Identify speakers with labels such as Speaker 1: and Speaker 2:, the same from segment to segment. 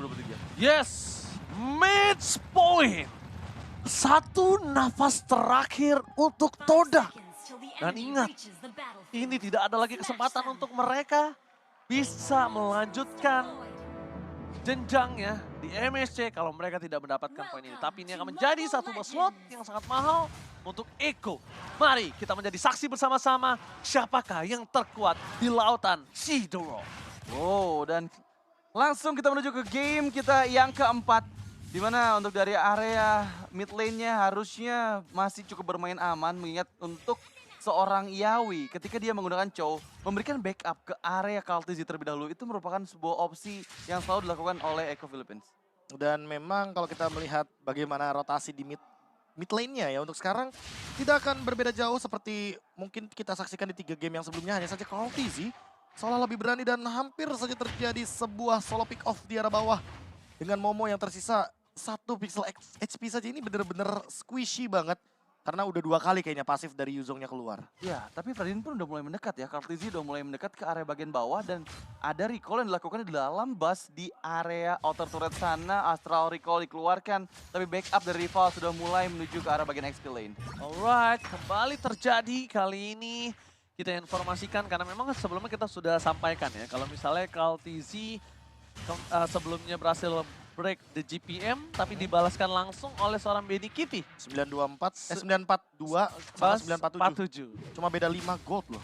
Speaker 1: 2023.
Speaker 2: Yes, match point. Satu nafas terakhir untuk Todak. Dan ingat, ini tidak ada lagi kesempatan untuk mereka bisa melanjutkan jenjangnya di MSC kalau mereka tidak mendapatkan poin ini. Tapi ini akan menjadi satu slot yang sangat mahal untuk Eko. Mari kita menjadi saksi bersama-sama siapakah yang terkuat di lautan Shidoro.
Speaker 1: Oh, dan langsung kita menuju ke game kita yang keempat. Dimana untuk dari area mid lane-nya harusnya masih cukup bermain aman. Mengingat untuk seorang Yawi ketika dia menggunakan Chow memberikan backup ke area Kaltizi terlebih dahulu. Itu merupakan sebuah opsi yang selalu dilakukan oleh Echo Philippines.
Speaker 3: Dan memang kalau kita melihat bagaimana rotasi di mid lane-nya ya untuk sekarang tidak akan berbeda jauh seperti mungkin kita saksikan di 3 game yang sebelumnya. Hanya saja Kaltizi seolah lebih berani dan hampir saja terjadi sebuah solo pick off di arah bawah. Dengan Momo yang tersisa 1 pixel HP saja, ini bener-bener squishy banget. Karena udah 2 kali kayaknya pasif dari Yuzongnya keluar.
Speaker 1: Ya, tapi Ferdin pun udah mulai mendekat ya. Kaltizi udah mulai mendekat ke area bagian bawah dan ada recall yang dilakukan di dalam bus di area outer turret sana. Astral recall dikeluarkan, tapi backup dari rival sudah mulai menuju ke arah bagian XP lane.
Speaker 2: Alright, kembali terjadi kali ini. Kita informasikan karena memang sebelumnya kita sudah sampaikan ya. Kalau misalnya Kaltizi sebelumnya berhasil break the GPM tapi dibalaskan langsung oleh seorang Benny Kitty.
Speaker 3: 942 sama 947.
Speaker 2: 47.
Speaker 3: Cuma beda 5 gold loh.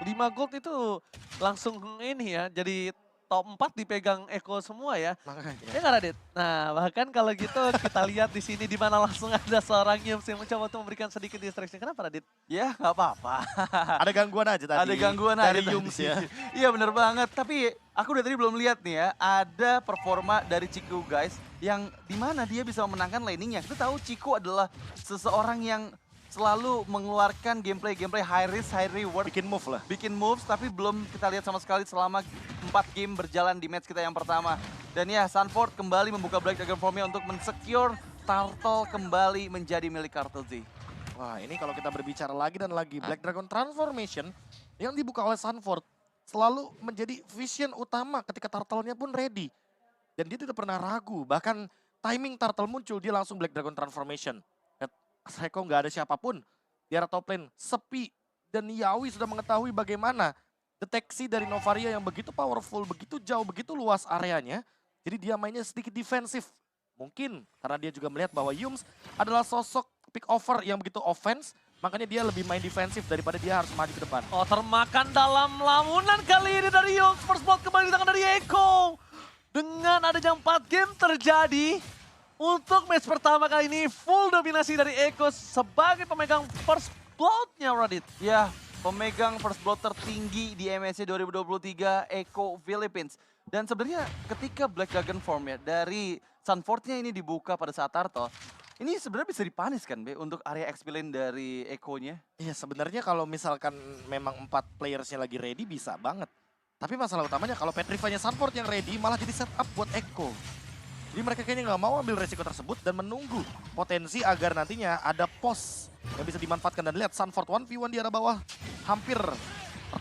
Speaker 2: 5 gold itu langsung ini ya, jadi top 4 dipegang Eko semua ya.
Speaker 3: Makanya.
Speaker 2: Ya nggak Radit? Nah bahkan kalau gitu kita lihat di sini di mana langsung ada seorang Yums yang mencoba untuk memberikan sedikit distraction. Kenapa Radit?
Speaker 1: Ya, nggak apa-apa.
Speaker 3: Ada gangguan aja tadi.
Speaker 1: Ada gangguan
Speaker 3: dari
Speaker 1: aja
Speaker 3: Yums
Speaker 1: tadi.
Speaker 3: ya.
Speaker 1: Iya bener banget, tapi aku dari tadi belum lihat nih ya, ada performa dari Chiku guys, yang dimana dia bisa memenangkan laningnya. Kita tahu Chiku adalah seseorang yang selalu mengeluarkan gameplay high risk, high reward.
Speaker 3: Bikin move lah.
Speaker 1: Bikin moves, tapi belum kita lihat sama sekali selama 4 game berjalan di match kita yang pertama. Dan ya, Sunford kembali membuka Black Dragon formnya untuk mensecure Turtle kembali menjadi milik Kaltizi.
Speaker 3: Wah, ini kalau kita berbicara lagi dan lagi, Black Dragon Transformation yang dibuka oleh Sunford selalu menjadi vision utama ketika Turtle-nya pun ready. Dan dia tidak pernah ragu, bahkan timing Turtle muncul, dia langsung Black Dragon Transformation. Seko nggak ada siapapun di arah top lane, sepi. Dan Yawi sudah mengetahui bagaimana deteksi dari Novaria yang begitu powerful, begitu jauh, begitu luas areanya. Jadi dia mainnya sedikit defensif. Mungkin karena dia juga melihat bahwa Yums adalah sosok pick over yang begitu offense. Makanya dia lebih main defensif daripada dia harus maju ke depan.
Speaker 2: Oh termakan dalam lamunan kali ini dari Yums. First blood kembali di tangan dari Eko. Dengan adanya 4 game terjadi. Untuk match pertama kali ini full dominasi dari Eko sebagai pemegang first blood-nya Radit.
Speaker 1: Ya, pemegang first blood tertinggi di MSC 2023 Echo Philippines. Dan sebenarnya ketika Black Dragon form ya dari Sunford-nya ini dibuka pada saat Turtle, ini sebenarnya bisa dipanis kan Be untuk area XP lane dari Echo-nya?
Speaker 3: Iya sebenarnya kalau misalkan memang 4 playersnya lagi ready bisa banget. Tapi masalah utamanya kalau Petrify-nya Sunford yang ready malah jadi setup buat Echo. Jadi mereka kayaknya nggak mau ambil resiko tersebut dan menunggu potensi agar nantinya ada pos yang bisa dimanfaatkan. Dan lihat Sunford 1v1 di arah bawah hampir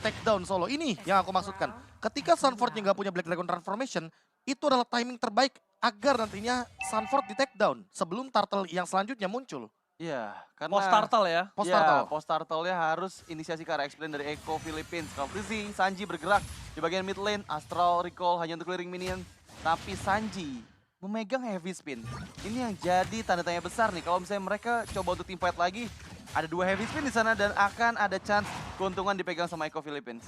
Speaker 3: take down solo. Ini yang aku maksudkan. Ketika Sunfordnya nggak punya Black Dragon Transformation, itu adalah timing terbaik agar nantinya Sunford di take down sebelum Turtle yang selanjutnya muncul.
Speaker 1: Iya, karena
Speaker 2: Post Turtle ya.
Speaker 3: Post
Speaker 1: ya,
Speaker 3: Turtle.
Speaker 1: post Turtle-nya harus inisiasi ke arah XP lane dari Echo Philippines. Kaltizi, Sanji bergerak di bagian mid lane, Astral recall hanya untuk clearing minion. Tapi Sanji memegang heavy spin. Ini yang jadi tanda tanya besar nih. Kalau misalnya mereka coba untuk team fight lagi, ada 2 heavy spin di sana dan akan ada chance keuntungan dipegang sama Echo Philippines.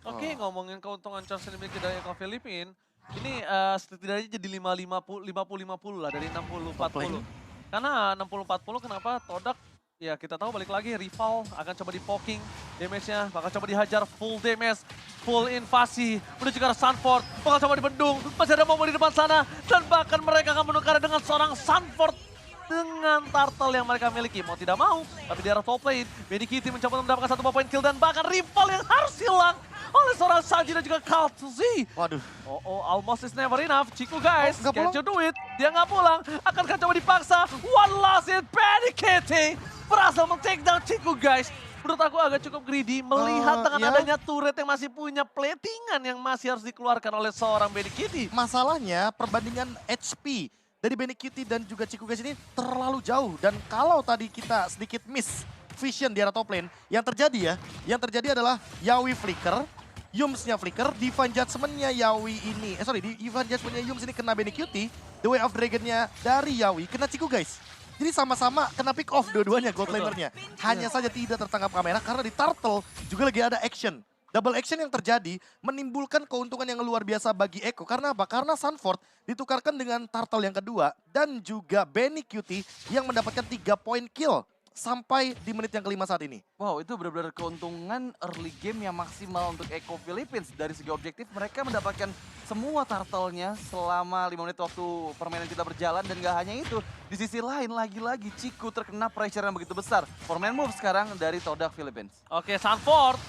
Speaker 2: Oke, ngomongin keuntungan chance yang dimiliki dari Eko Filipin, ini setidaknya jadi 50-50 lah dari 60-40. Karena 60-40 kenapa Todak, ya kita tahu balik lagi rival akan coba di poking damage-nya, bakal coba dihajar full damage, full invasi, menuju ke arah Sunford, bakal coba dibendung, masih ada Momo di depan sana, dan bahkan mereka akan menukar dengan seorang Sunford dengan Turtle yang mereka miliki. Mau tidak mau, tapi di arah top lane, Benny Kitty mencoba mendapatkan 1 poin kill dan bahkan rival yang harus hilang oleh seorang Sanji dan juga Kaltizi.
Speaker 3: Waduh.
Speaker 2: Oh, almost is never enough. Chiku guys,
Speaker 3: nggak
Speaker 2: can't
Speaker 3: pulang?
Speaker 2: you do it? Dia nggak pulang. Akankah coba dipaksa? One last hit, Benny Kitty berhasil men-take down Chiku guys. menurut aku agak cukup greedy melihat dengan
Speaker 3: ya.
Speaker 2: adanya turret yang masih punya platingan yang masih harus dikeluarkan oleh seorang Benny Kitty.
Speaker 3: Masalahnya perbandingan HP dari Benny Kitty dan juga Chico Guys ini terlalu jauh. Dan kalau tadi kita sedikit miss vision di arah top lane, yang terjadi adalah Yawi flicker, Yums-nya flicker, Divine Judgment-nya Yawi ini, Divine Judgment-nya Yums ini kena Benny Kitty, The Way of Dragon-nya dari Yawi kena Chico Guys. Jadi sama-sama kena pick off dua-duanya gold laner-nya. Hanya saja tidak tertangkap kamera karena di Turtle juga lagi ada action. Double action yang terjadi menimbulkan keuntungan yang luar biasa bagi Echo. Karena apa? Karena Sunford ditukarkan dengan Turtle yang kedua dan juga Benny Cutie yang mendapatkan 3 poin kill sampai di menit yang kelima saat ini.
Speaker 1: Wow, itu benar-benar keuntungan early game yang maksimal untuk Echo Philippines. Dari segi objektif mereka mendapatkan semua turtle-nya selama 5 menit waktu permainan kita berjalan. Dan gak hanya itu, di sisi lain lagi-lagi Ciku terkena pressure yang begitu besar. Forman move sekarang dari Todak Philippines.
Speaker 2: Oke, Sunford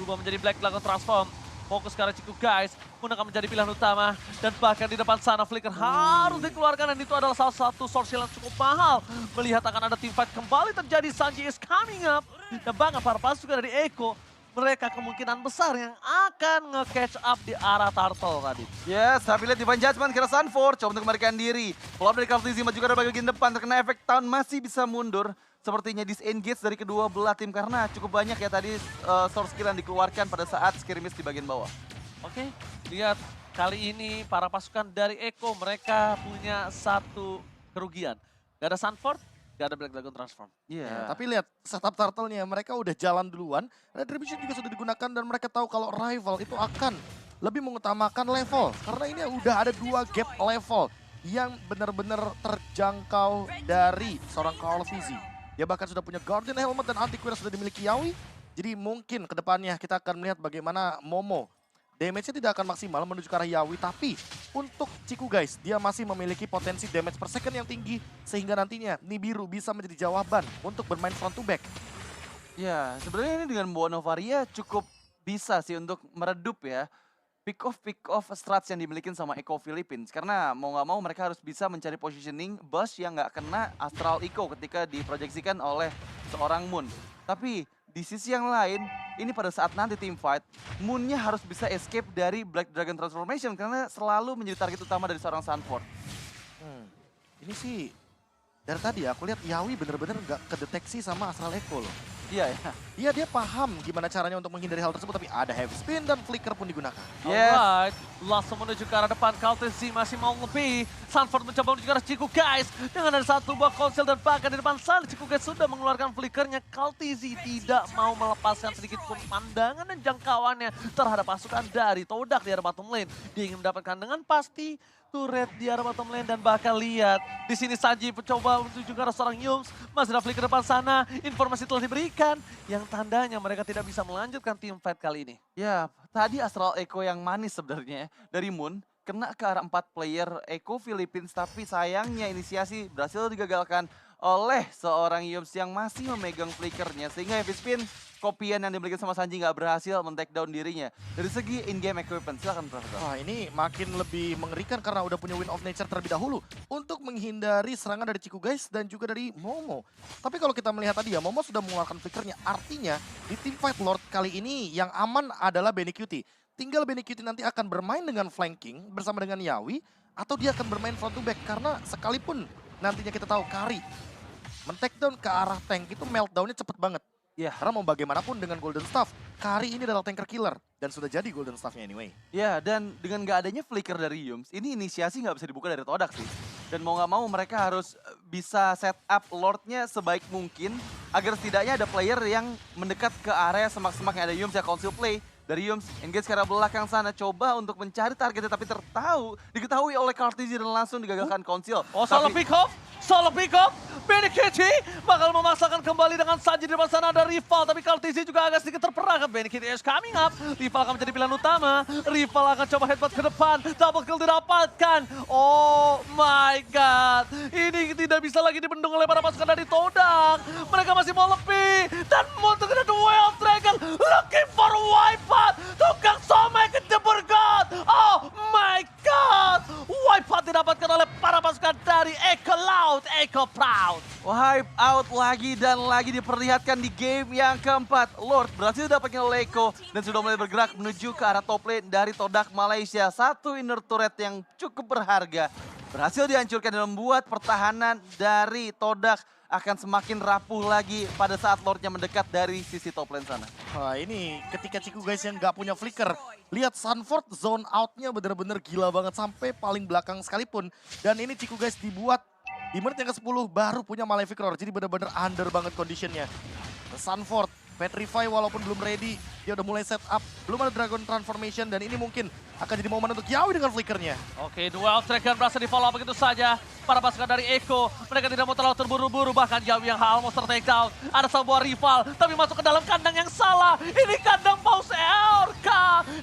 Speaker 2: berubah menjadi Black Dragon Transform. Fokus ke arah Ciku Guys, pun akan menjadi pilihan utama. Dan bahkan di depan sana Flicker harus dikeluarkan dan itu adalah salah satu source yang cukup mahal. Melihat akan ada teamfight kembali terjadi, Sanji is coming up. Dan bahkan para pas juga dari Echo, mereka kemungkinan besar yang akan nge-catch up di arah Turtle tadi.
Speaker 1: Yes, tapi lihat Divine Judgment kira Sunford coba untuk memberikan diri. Pelop dari Kaltizima juga ada bagian depan, terkena efek tahun masih bisa mundur. Sepertinya disengage dari kedua belah tim karena cukup banyak ya tadi source skill yang dikeluarkan pada saat skirmish di bagian bawah.
Speaker 2: Oke, lihat kali ini para pasukan dari Echo mereka punya satu kerugian. Gak ada Sunford, gak ada Black Dragon Transform.
Speaker 1: Iya.
Speaker 3: Ya, tapi lihat setup turtle-nya mereka udah jalan duluan. Retribution juga sudah digunakan dan mereka tahu kalau rival itu akan lebih mengutamakan level. Karena ini udah ada 2 gap level yang benar-benar terjangkau dari seorang Carl Fizzy. Dia bahkan sudah punya Guardian Helmet dan Anti-Queer sudah dimiliki Yawi. Jadi mungkin ke depannya kita akan melihat bagaimana Momo. Damage-nya tidak akan maksimal menuju ke arah Yawi. Tapi untuk Ciku Guys, dia masih memiliki potensi damage per second yang tinggi. Sehingga nantinya Nibiru bisa menjadi jawaban untuk bermain front to back.
Speaker 1: Ya, sebenarnya ini dengan membawa Novaria cukup bisa sih untuk meredup ya. Pick off strats yang dimiliki sama Echo Philippines. Karena mau nggak mau mereka harus bisa mencari positioning bus yang nggak kena Astral Echo ketika diproyeksikan oleh seorang Moon. Tapi di sisi yang lain, ini pada saat nanti team fight, Moon-nya harus bisa escape dari Black Dragon Transformation karena selalu menjadi target utama dari seorang Sunford.
Speaker 3: Ini sih dari tadi aku lihat Yawi bener-bener nggak kedeteksi sama Astral Echo loh.
Speaker 1: Iya ya.
Speaker 3: Iya, dia paham gimana caranya untuk menghindari hal tersebut, tapi ada heavy spin dan flicker pun digunakan.
Speaker 1: Yes.
Speaker 2: Alright, langsung menuju ke arah depan. Kaltesi masih mau lebih. Sanford mencoba menuju ke arah Ciku Guys. Dengan ada satu buah konsil dan bahkan di depan sana Ciku Guys sudah mengeluarkan flickernya. Kaltesi tidak mau melepaskan sedikit pun pandangan dan jangkauannya terhadap pasukan dari Todak di arah bottom lane. Dia ingin mendapatkan dengan pasti turret di arah bottom lane dan bahkan lihat di sini Sanji mencoba menuju ke arah seorang Yums. Masih ada flicker depan sana. Informasi telah diberikan yang tandanya mereka tidak bisa melanjutkan team fight kali ini.
Speaker 1: Ya, tadi Astral Echo yang manis sebenarnya dari Moon kena ke arah 4 player Echo Philippines, tapi sayangnya inisiasi berhasil digagalkan oleh seorang Yums yang masih memegang flickernya sehingga heavy spin kopian yang dimiliki sama Sanji nggak berhasil men-take down dirinya. Dari segi in-game equipment, silakan Profesor.
Speaker 3: Wah, ini makin lebih mengerikan karena udah punya Wind of Nature terlebih dahulu untuk menghindari serangan dari Ciku Guys dan juga dari Momo. Tapi kalau kita melihat tadi ya, Momo sudah mengeluarkan flickernya. Artinya di team fight Lord kali ini yang aman adalah Benny Cutie. Tinggal Benny Cutie nanti akan bermain dengan flanking bersama dengan Yawi atau dia akan bermain front to back karena sekalipun nantinya kita tahu Kari men-take down ke arah tank itu meltdown-nya cepet banget.
Speaker 1: Ya,
Speaker 3: Karena mau bagaimanapun dengan Golden Staff, Kari ini adalah tanker killer dan sudah jadi Golden Staff-nya anyway.
Speaker 1: ya dan dengan nggak adanya flicker dari Yums, ini inisiasi nggak bisa dibuka dari Todak sih. Dan mau nggak mau mereka harus bisa set up Lord-nya sebaik mungkin agar setidaknya ada player yang mendekat ke area semak-semak yang ada Yums ya, Council Play. Dari Yums, engage ke arah belakang sana, coba untuk mencari targetnya tapi diketahui oleh Kartizi dan langsung digagalkan Council.
Speaker 2: Oh, solo pick off, Benny Kitty bakal memaksakan kembali dengan Sanji di depan sana ada Rival, tapi Kaltizi juga agak sedikit terperangkap. Benny Kitty is coming up, Rival akan menjadi pilihan utama, Rival akan coba headbutt ke depan, double kill didapatkan. Oh my god, ini tidak bisa lagi dibendung oleh para pasukan dari Todak. Mereka masih mau lebih, dan mau terkena The Way of Dragon, looking for Wipeout, tukang somai ke The God. Oh my god, Wipeout didapatkan oleh para pasukan pasukan dari Echo Loud, Echo Proud.
Speaker 1: Wipe out lagi dan lagi diperlihatkan di game yang keempat. Lord berhasil dapatnya oleh Eko dan sudah mulai bergerak menuju ke arah top lane dari Todak Malaysia. Satu inner turret yang cukup berharga. Berhasil dihancurkan dan membuat pertahanan dari Todak akan semakin rapuh lagi pada saat Lordnya mendekat dari sisi top lane sana.
Speaker 3: Wah ini ketika Ciku guys yang nggak punya flicker. Lihat Sanford zone outnya bener-bener gila banget sampai paling belakang sekalipun. Dan ini Ciku guys dibuat di menit yang ke-10 baru punya Malefic Roar. Jadi bener-bener under banget conditionnya. Sanford, Petrify walaupun belum ready. Dia udah mulai set up. Belum ada Dragon Transformation dan ini mungkin akan jadi momen untuk Yawi dengan flickernya.
Speaker 2: Oke, duel Dragon berhasil di follow begitu saja. Para pasukan dari Echo, mereka tidak mau terlalu terburu-buru. Bahkan Yawi yang almost take down. Ada sebuah rival, tapi masuk ke dalam kandang yang salah. Ini kandang Pause EORK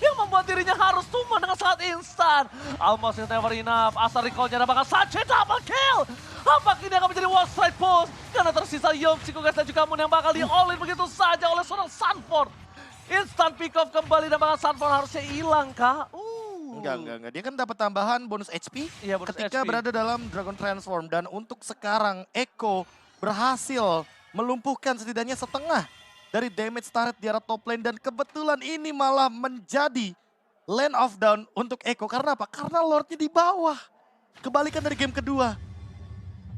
Speaker 2: yang membuat dirinya harus tumbang dengan sangat instan. Almost is never enough. Asal recall-nya bakal Sanchez double kill. Apakah ini akan menjadi one strike push? Karena tersisa Yom, Ciku guys dan juga Moon yang bakal di-all-in begitu saja oleh seorang Sanford. Instant pick off kembali dan bakal Sanford harusnya hilang, Kak.
Speaker 3: Enggak. Dia kan dapat tambahan bonus HP
Speaker 2: Iya, bonus
Speaker 3: ketika
Speaker 2: HP.
Speaker 3: berada dalam Dragon Transform. Dan untuk sekarang Echo berhasil melumpuhkan setidaknya setengah dari damage turret di arah top lane. Dan kebetulan ini malah menjadi land of down untuk Echo. Karena apa? Karena Lordnya di bawah. Kebalikan dari game kedua.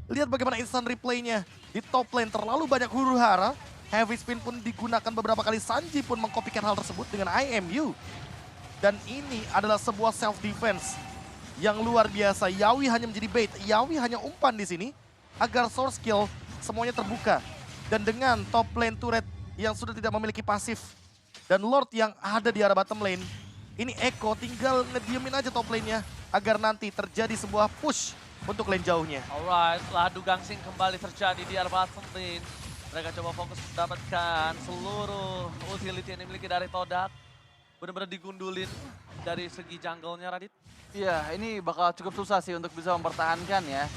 Speaker 3: Lihat bagaimana instant replaynya di top lane terlalu banyak huru hara. Heavy spin pun digunakan beberapa kali. Sanji pun mengkopikan hal tersebut dengan IMU. Dan ini adalah sebuah self defense yang luar biasa. Yawi hanya menjadi bait. Yawi hanya umpan di sini agar source kill semuanya terbuka. Dan dengan top lane turret yang sudah tidak memiliki pasif dan Lord yang ada di arah bottom lane, ini Echo tinggal ngediemin aja top lane-nya agar nanti terjadi sebuah push untuk lane jauhnya.
Speaker 2: Alright, setelah adu gangsing kembali terjadi di arah bottom lane. Mereka coba fokus mendapatkan seluruh utility yang dimiliki dari Todak. Benar-benar digundulin dari segi jungle-nya, Radit.
Speaker 1: Iya, ini bakal cukup susah sih untuk bisa mempertahankan ya.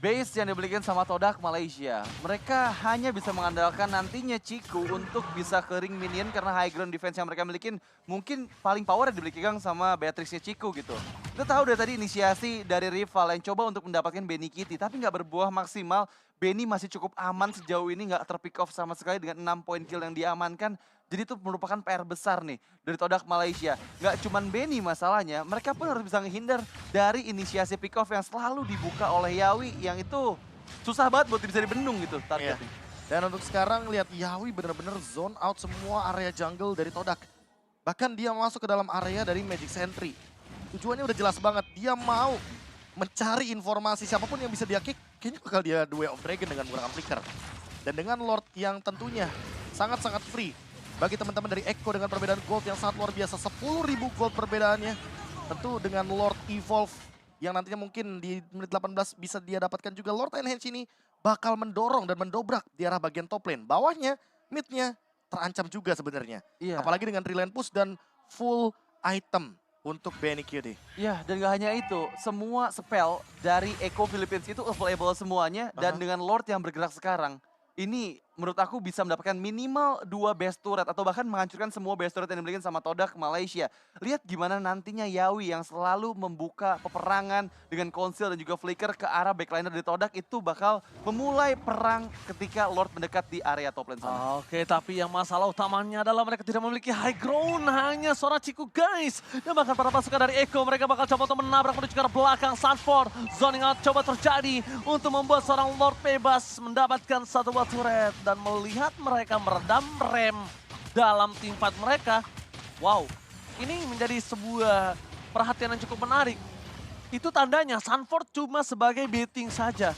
Speaker 1: Base yang dibelikan sama Todak Malaysia. Mereka hanya bisa mengandalkan nantinya Ciku untuk bisa clearing minion karena high ground defense yang mereka milikin mungkin paling power yang dibelikan sama Beatrixnya Ciku gitu. Kita tahu dari tadi inisiasi dari rival yang coba untuk mendapatkan Benny Kitty tapi nggak berbuah maksimal. Benny masih cukup aman sejauh ini, nggak terpick off sama sekali dengan 6 poin kill yang diamankan. Jadi itu merupakan PR besar nih dari Todak Malaysia. Nggak cuman Benny masalahnya, mereka pun harus bisa menghindar dari inisiasi pick off yang selalu dibuka oleh Yawi yang itu susah banget buat bisa dibendung gitu targetnya.
Speaker 3: Dan untuk sekarang lihat Yawi benar-benar zone out semua area jungle dari Todak. Bahkan dia masuk ke dalam area dari Magic Sentry. Tujuannya udah jelas banget, dia mau mencari informasi siapapun yang bisa dia kick. Kayaknya bakal dia Way of Dragon dengan menggunakan flicker. Dan dengan Lord yang tentunya sangat-sangat free. Bagi teman-teman dari Echo dengan perbedaan gold yang sangat luar biasa. 10.000 gold perbedaannya. Tentu dengan Lord Evolve yang nantinya mungkin di menit 18 bisa dia dapatkan juga. Lord Enhance ini bakal mendorong dan mendobrak di arah bagian top lane. Bawahnya, midnya terancam juga sebenarnya.
Speaker 1: Iya.
Speaker 3: Apalagi dengan relane push dan full item untuk Benny Kitty.
Speaker 1: Iya, dan gak hanya itu, semua spell dari Echo Philippines itu available semuanya. Dan dengan Lord yang bergerak sekarang, ini menurut aku bisa mendapatkan minimal 2 base turret atau bahkan menghancurkan semua base turret yang dimiliki sama Todak Malaysia. Lihat gimana nantinya Yawi yang selalu membuka peperangan dengan Conceal dan juga Flicker ke arah backliner dari Todak itu bakal memulai perang ketika Lord mendekat di area top lane sana.
Speaker 2: Oke, tapi yang masalah utamanya adalah mereka tidak memiliki high ground, hanya seorang Ciku guys. Dan bahkan para pasukan dari Echo, mereka bakal coba untuk menabrak menuju ke arah belakang Sanford. Zoning out coba terjadi untuk membuat seorang Lord bebas mendapatkan satu buah turret. Dan melihat mereka meredam rem dalam tim fight mereka, wow, ini menjadi sebuah perhatian yang cukup menarik. Itu tandanya Sanford cuma sebagai baiting saja.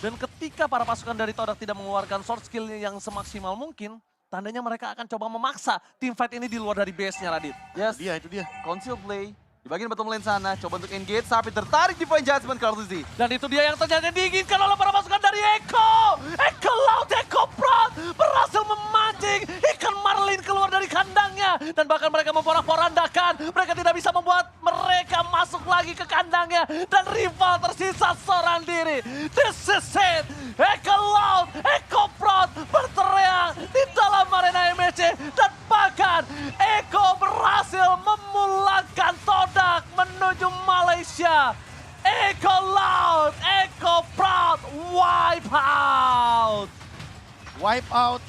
Speaker 2: Dan ketika para pasukan dari Todak tidak mengeluarkan short skill yang semaksimal mungkin, tandanya mereka akan coba memaksa tim fight ini di luar dari base-nya, Radit.
Speaker 1: Yes,
Speaker 3: Itu dia.
Speaker 1: Conceal play. Di bagian bottom lane sana, coba untuk engage, tapi tertarik di point judgment Carluzi.
Speaker 2: Dan itu dia yang ternyata diinginkan oleh para pasukan dari Echo. Echo Loud, Echo Proud berhasil memancing ikan marlin keluar dari kandangnya. Dan bahkan mereka memporak-porandakan. Mereka tidak bisa membuat mereka masuk lagi ke kandangnya. Dan rival tersisa seorang diri. This is it. Echo Loud, Echo Proud berteriak di dalam arena MSC. Dan bahkan Echo berhasil memulangkan Todak menuju Malaysia. Echo Loud out. Echo Proud wipe out.
Speaker 3: Wipe out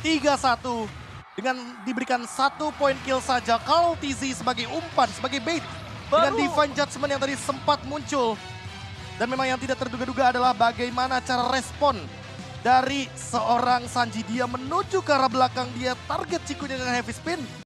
Speaker 3: 3-1 dengan diberikan 1 poin kill saja. Carl TZ sebagai umpan, sebagai bait. Dengan
Speaker 2: Baru-
Speaker 3: Divine Judgment yang tadi sempat muncul. Dan memang yang tidak terduga-duga adalah bagaimana cara respon dari seorang Sanji. Dia menuju ke arah belakang, dia target Cikunya dengan heavy spin.